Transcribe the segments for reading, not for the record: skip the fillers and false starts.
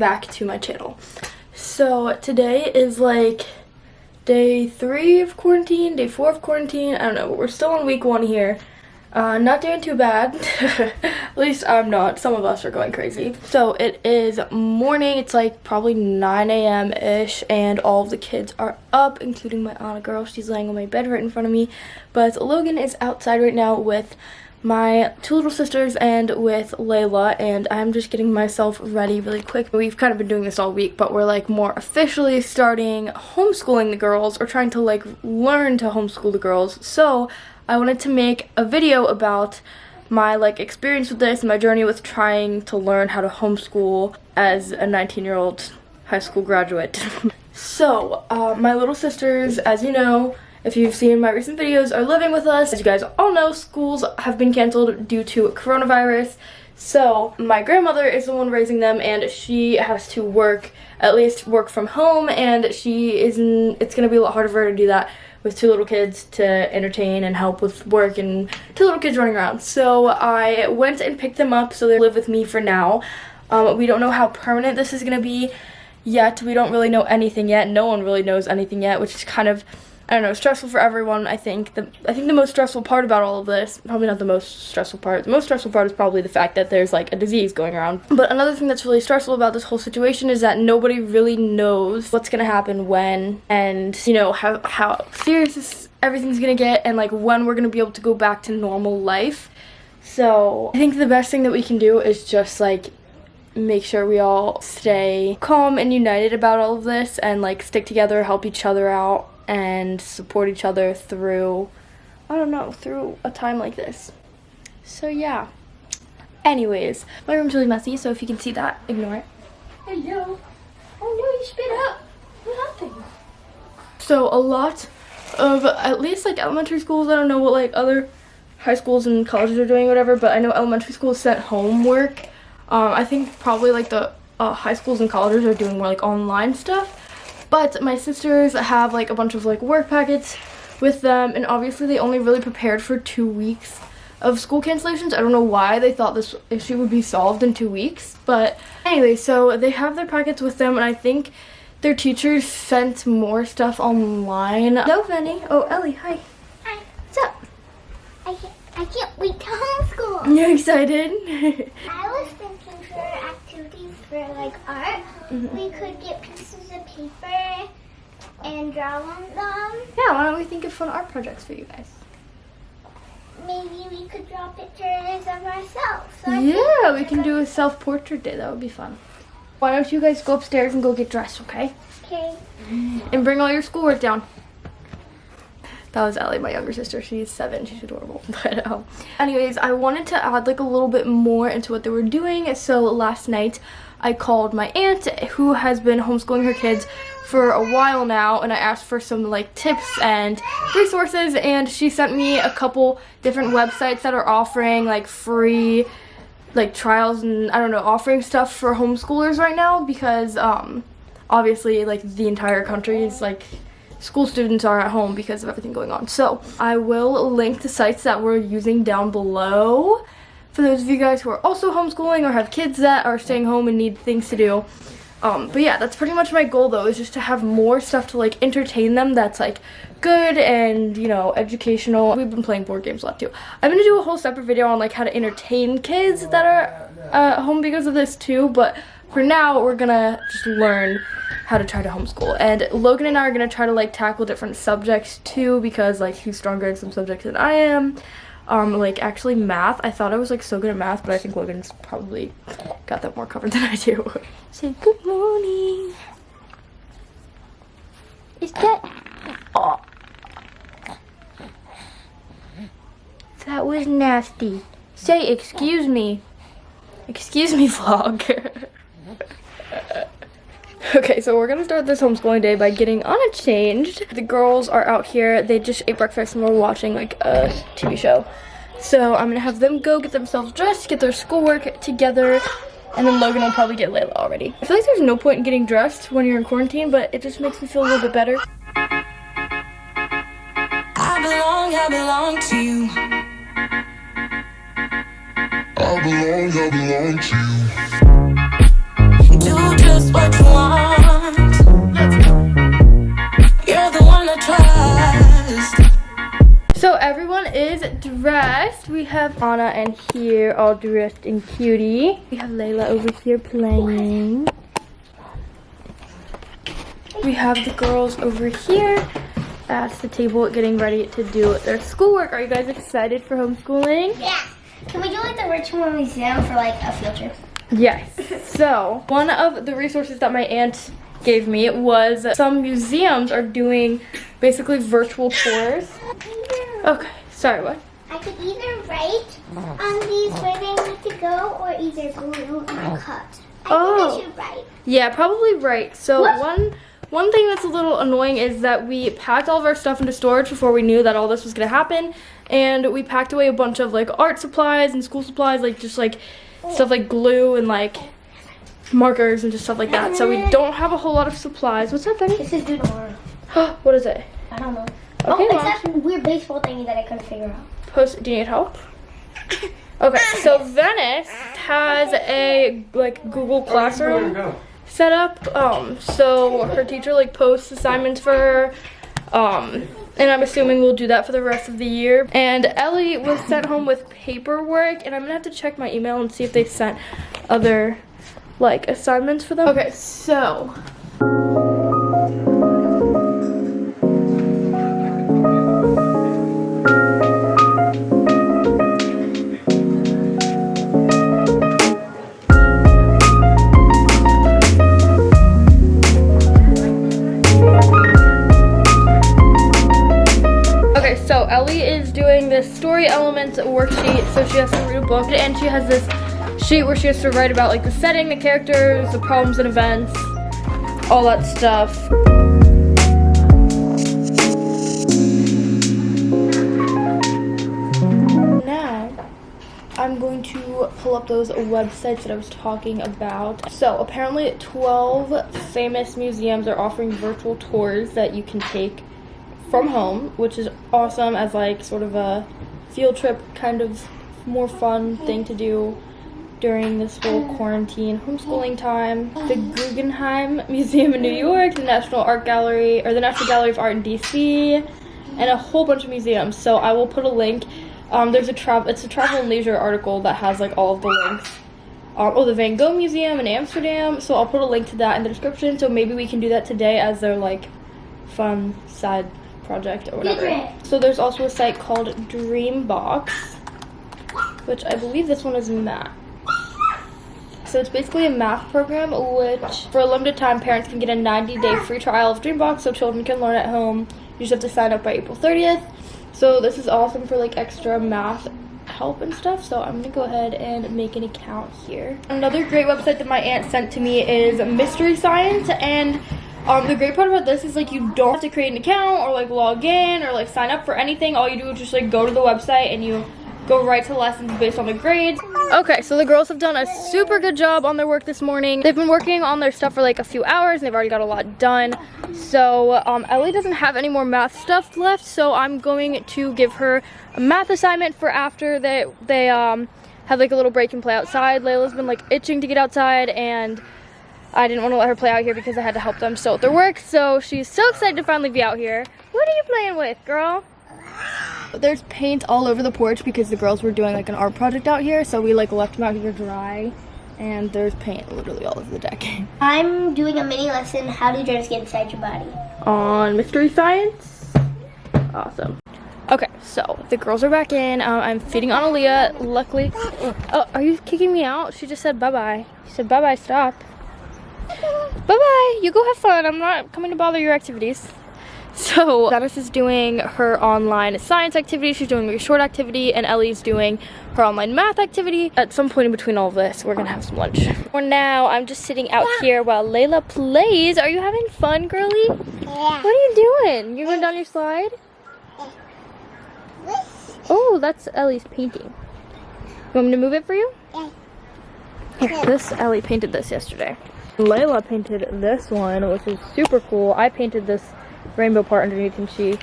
back to my channel. So today is like day 3 of quarantine, day 4 of quarantine, I don't know, but we're still on week 1 here. Not doing too bad. At least I'm not. Some of us are going crazy. So it is morning. It's like probably 9 a.m.-ish, and all of the kids are up, including my Anna girl. She's laying on my bed right in front of me. But Logan is outside right now with my 2 little sisters and with Laela, and I'm just getting myself ready really quick. We've kind of been doing this all week, but we're like more officially starting homeschooling the girls, or trying to like learn to homeschool the girls. So I wanted to make a video about my like experience with this, my journey with trying to learn how to homeschool as a 19-year-old high school graduate. So my little sisters, as you know, if you've seen my recent videos, are living with us. As you guys all know, schools have been canceled due to coronavirus. So my grandmother is the one raising them, and she has to work, at least work from home, and it's gonna be a lot harder for her to do that with 2 little kids to entertain and help with work and 2 little kids running around. So I went and picked them up, so they live with me for now. We don't know how permanent this is gonna be yet. We don't really know anything yet. No one really knows anything yet, which is kind of, I don't know, stressful for everyone. I think the most stressful part about all of this, probably not the most stressful part, the most stressful part is probably the fact that there's like a disease going around. But another thing that's really stressful about this whole situation is that nobody really knows what's gonna happen when, and you know, how serious everything's gonna get, and like when we're gonna be able to go back to normal life. So I think the best thing that we can do is just like make sure we all stay calm and united about all of this, and like stick together, help each other out, and support each other through, I don't know, through a time like this. So yeah. Anyways, my room's really messy, so if you can see that, ignore it. Hello. Oh no, you spit up. What happened? So a lot of, at least like elementary schools, I don't know what like other high schools and colleges are doing, whatever, but I know elementary schools sent homework. I think probably like the high schools and colleges are doing more like online stuff. But my sisters have like a bunch of like work packets with them, and obviously they only really prepared for 2 weeks of school cancellations. I don't know why they thought this issue would be solved in 2 weeks, but anyway, so they have their packets with them, and I think their teachers sent more stuff online. Hello, Fanny. Oh, Ellie, hi. Hi. What's up? I can't wait to homeschool. You excited? I was thinking for activities for like art, we could get pieces of paper and draw on them. Yeah, why don't we think of fun art projects for you guys? Maybe we could draw pictures of ourselves. So Yeah, we can do a self-portrait day. That would be fun. Why don't you guys go upstairs and go get dressed, okay? Okay. And bring all your schoolwork down. That was Ellie, my younger sister. She's 7. She's adorable. But anyways, I wanted to add like a little bit more into what they were doing. So last night I called my aunt, who has been homeschooling her kids for a while now, and I asked for some like tips and resources, and she sent me a couple different websites that are offering like free like trials and, I don't know, offering stuff for homeschoolers right now, because obviously like the entire country is like, school students are at home because of everything going on. So I will link the sites that we're using down below for those of you guys who are also homeschooling or have kids that are staying home and need things to do. But yeah, that's pretty much my goal though, is just to have more stuff to like entertain them that's like good and, you know, educational. We've been playing board games a lot too. I'm gonna do a whole separate video on like how to entertain kids that are home because of this too, but for now we're gonna just learn how to try to homeschool. And Logan and I are gonna try to like tackle different subjects too, because like he's stronger in some subjects than I am. Like actually math, I thought I was like so good at math, but I think Logan's probably got that more covered than I do. Say good morning. Is that, oh, that was nasty. Say excuse me. Excuse me, vlog. Okay, so we're gonna start this homeschooling day by getting Anna changed. The girls are out here. They just ate breakfast and we're watching like a TV show. So I'm gonna have them go get themselves dressed, get their schoolwork together, and then Logan will probably get Laela already. I feel like there's no point in getting dressed when you're in quarantine, but it just makes me feel a little bit better. I belong to you. I belong to you. you just what you want. You're the one I trust. So everyone is dressed. We have Anna and here all dressed in cutie. We have Laela over here playing. We have the girls over here at the table getting ready to do their schoolwork. Are you guys excited for homeschooling? Yeah. Can we do like the Richmond Museum for like a field trip? Yes. So one of the resources that my aunt gave me was some museums are doing basically virtual tours. Okay, sorry, what? I could either write on these where they need to go or either glue and cut. I think I should write. Yeah, probably right. So What? one thing that's a little annoying is that we packed all of our stuff into storage before we knew that all this was gonna happen, and we packed away a bunch of like art supplies and school supplies, like just like stuff like glue and like markers and just stuff like that. So we don't have a whole lot of supplies. What's up, Benny? This is due tomorrow. What is it? I don't know. Okay, it's Mom. that weird baseball thingy that I couldn't figure out. Do you need help? Okay, so Venice has a like Google Classroom set up. So her teacher like posts assignments for her. And I'm assuming we'll do that for the rest of the year. And Ellie was sent home with paperwork, and I'm gonna have to check my email and see if they sent other like assignments for them. Okay, so So Ellie is doing this story elements worksheet, so she has to read a book, and she has this sheet where she has to write about like the setting, the characters, the problems and events, all that stuff. Now I'm going to pull up those websites that I was talking about. So apparently 12 famous museums are offering virtual tours that you can take from home, which is awesome as like sort of a field trip, kind of more fun thing to do during this whole quarantine homeschooling time. The Guggenheim Museum in New York, the National Art Gallery, or the National Gallery of Art in DC, and a whole bunch of museums. So I will put a link. It's a travel and leisure article that has like all of the links. The Van Gogh Museum in Amsterdam. So I'll put a link to that in the description. So maybe we can do that today as their like fun side project or whatever. So there's also a site called Dreambox, which I believe this one is math. So it's basically a math program which for a limited time parents can get a 90-day free trial of Dreambox so children can learn at home. You just have to sign up by April 30th. So this is awesome for like extra math help and stuff. So I'm gonna go ahead and make an account here. Another great website that my aunt sent to me is Mystery Science, and the great part about this is like you don't have to create an account or like log in or like sign up for anything. All you do is just like go to the website and you go right to lessons based on the grades. Okay, so the girls have done a super good job on their work this morning. They've been working on their stuff for like a few hours and they've already got a lot done. So Ellie doesn't have any more math stuff left, so I'm going to give her a math assignment for after they have like a little break and play outside. Layla's been like itching to get outside, and I didn't want to let her play out here because I had to help them still with their work. So she's so excited to finally be out here. What are you playing with, girl? There's paint all over the porch because the girls were doing like an art project out here, so we like left them out here dry, and there's paint literally all over the deck. I'm doing a mini lesson, how do germs get inside your body? On Mystery Science? Awesome. Okay, so the girls are back in. I'm feeding Analia, luckily. Oh, are you kicking me out? She just said bye-bye. She said bye-bye, stop. Bye-bye, you go have fun. I'm not coming to bother your activities. So Dennis is doing her online science activity, she's doing a short activity, and Ellie's doing her online math activity. At some point in between all of this, we're gonna have some lunch. For now, I'm just sitting out here while Layla plays. Are you having fun, girly? Yeah. What are you doing? You're going down your slide? Oh, that's Ellie's painting. You want me to move it for you? Yeah. Here, Ellie painted this yesterday. Layla painted this one, which is super cool. I painted this rainbow part underneath and she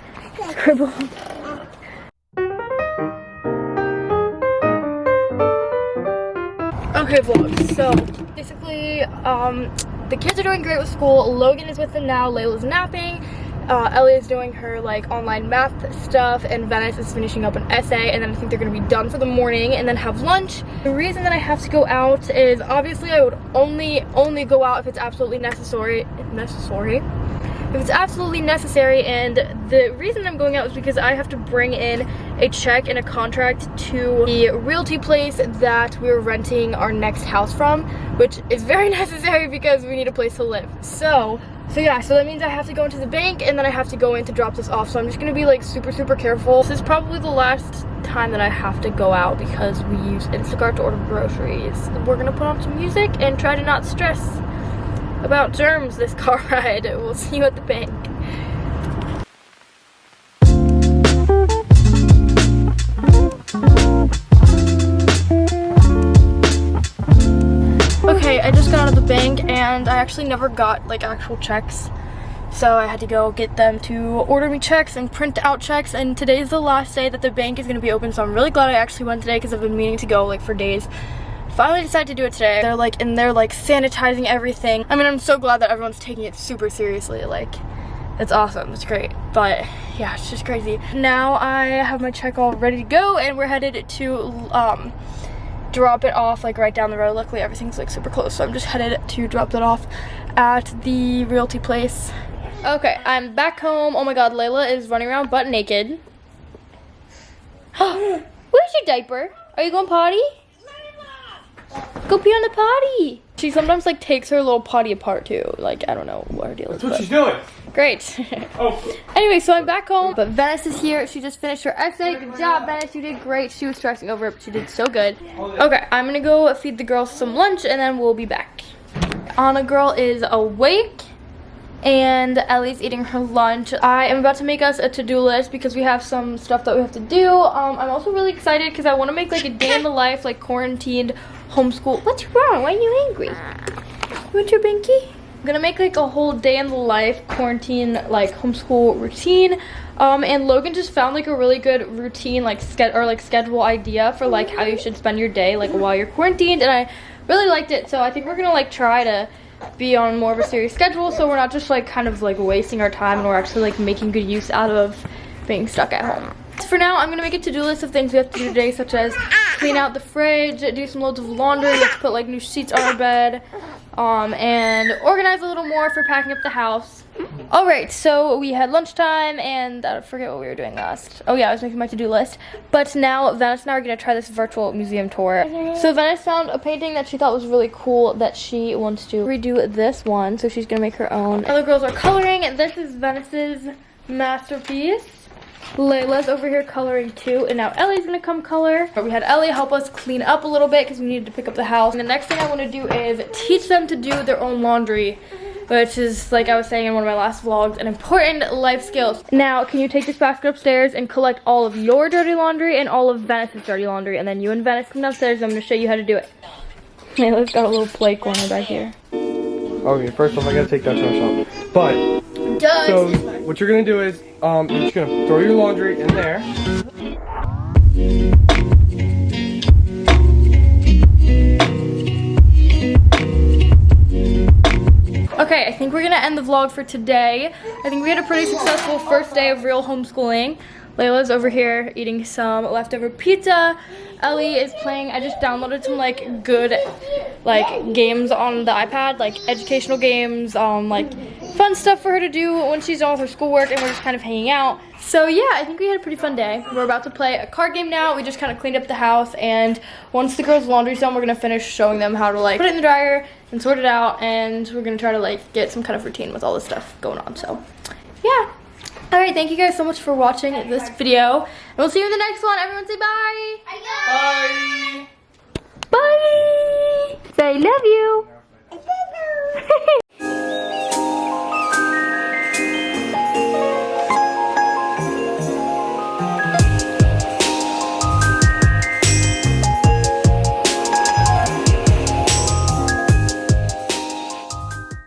scribbled. Okay, vlog. So basically, the kids are doing great with school. Logan is with them now. Layla's napping. Ellie is doing her like online math stuff, and Venice is finishing up an essay, and then I think they're gonna be done for the morning and then have lunch. The reason that I have to go out is obviously I would only go out if it's absolutely necessary. If it's absolutely necessary, and the reason I'm going out is because I have to bring in a check and a contract to the realty place that we're renting our next house from, which is very necessary because we need a place to live. So yeah, so that means I have to go into the bank and then I have to go in to drop this off. So I'm just gonna be like super careful. This is probably the last time that I have to go out because we use Instacart to order groceries. We're gonna put on some music and try to not stress about germs this car ride. We'll see you at the bank. Okay, I just got out of the bank and I actually never got like actual checks. So I had to go get them to order me checks and print out checks, and today's the last day that the bank is gonna be open, so I'm really glad I actually went today because I've been meaning to go like for days. Finally decided to do it today. They're like in there like sanitizing everything. I mean, I'm so glad that everyone's taking it super seriously. Like, it's awesome, it's great. But yeah, it's just crazy. Now I have my check all ready to go and we're headed to drop it off like right down the road. Luckily everything's like super close, so I'm just headed to drop that off at the realty place. Okay, I'm back home. Oh my god, Layla is running around butt naked. Where's your diaper? Are you going potty? Go pee on the potty. She sometimes like takes her little potty apart too. Like, I don't know what her deal is. That's what she's doing. Great. Oh. Anyway, so I'm back home, but Venice is here. She just finished her essay. Good job, Venice. You did great. She was stressing over it, but she did so good. Okay, I'm gonna go feed the girls some lunch and then we'll be back. Anna girl is awake and Ellie's eating her lunch. I am about to make us a to-do list because we have some stuff that we have to do. I'm also really excited because I want to make like a day in the life, like quarantined homeschool. What's wrong? Why are you angry? You want your binky? I'm gonna make like a whole day in the life quarantine like homeschool routine. And Logan just found like a really good routine like schedule idea for like how you should spend your day like while you're quarantined, and I really liked it. So I think we're gonna like try to be on more of a serious schedule, so we're not just like kind of like wasting our time, and we're actually like making good use out of being stuck at home. For now, I'm gonna make a to-do list of things we have to do today, such as clean out the fridge, do some loads of laundry, let's put like new sheets on our bed, and organize a little more for packing up the house. All right, so we had lunchtime, and I forget what we were doing last. Oh yeah, I was making my to-do list. But now Venice and I are gonna try this virtual museum tour. So Venice found a painting that she thought was really cool that she wants to redo this one, so she's gonna make her own. Other girls are coloring, and this is Venice's masterpiece. Layla's over here coloring too, and now Ellie's gonna come color. But we had Ellie help us clean up a little bit because we needed to pick up the house. And the next thing I want to do is teach them to do their own laundry, which is, like I was saying in one of my last vlogs, an important life skill. Now, can you take this basket upstairs and collect all of your dirty laundry and all of Venice's dirty laundry, and then you and Venice come downstairs and I'm gonna show you how to do it. Layla's got a little play corner back here. Okay, first off, I gotta take that trash out. But, so what you're gonna do is, you're just gonna throw your laundry in there. Okay, I think we're gonna end the vlog for today. I think we had a pretty successful first day of real homeschooling. Layla's over here eating some leftover pizza. Ellie is playing. I just downloaded some like good like games on the iPad, like educational games, like fun stuff for her to do when she's done with her schoolwork, and we're just kind of hanging out. So yeah, I think we had a pretty fun day. We're about to play a card game now. We just kind of cleaned up the house, and once the girls' laundry's done, we're gonna finish showing them how to like put it in the dryer and sort it out, and we're gonna try to like get some kind of routine with all this stuff going on. So yeah. Alright, thank you guys so much for watching this video. And we'll see you in the next one. Everyone say bye. Bye. Bye. Say I love you. I love you.